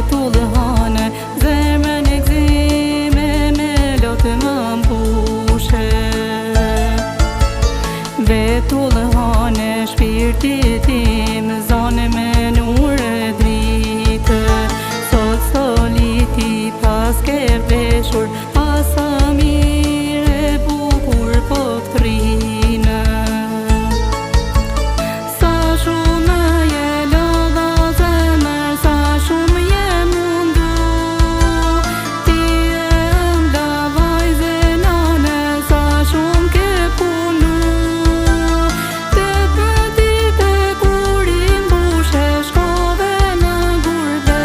Vetullëhane, zemrën e gzime me lotë më mbushe. Vetullëhane, shpirti tim zane me nure dritë. Sot soliti pas ke veshur, asa mire bukur po këtrinë. Sa shumë je lodha zemër, sa shumë je mundu. Ti e ëmbla vajze nane, sa shumë ke punu. Te pëtite kur i mbushe shkove në gurbe.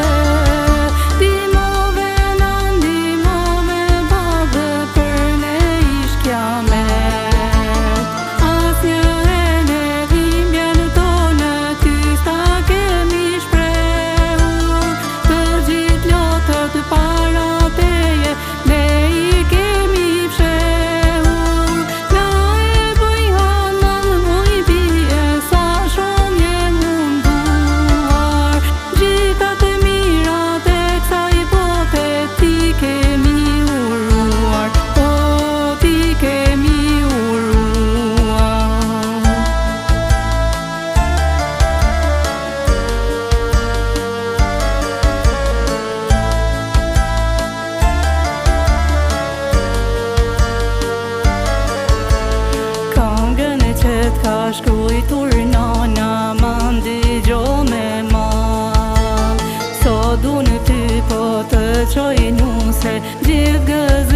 Dimove në ndimove babë, për ne ish kiamet. Asnjëherë ne dhimbjen tonë ty s'ta kemi shprehur. Të gjithë lotët para teje ne i kemi fshehur. Na e bëj halal moj bie, sa shumë je munduar. Gjithat e mirat e kësaj bote ti kemi uruar. O, ti kemi uruar. Këngën e që t'ka shkujtur nana, ma ndigjo me ma. So du në ty po të qoj nuse, gjithë gëzë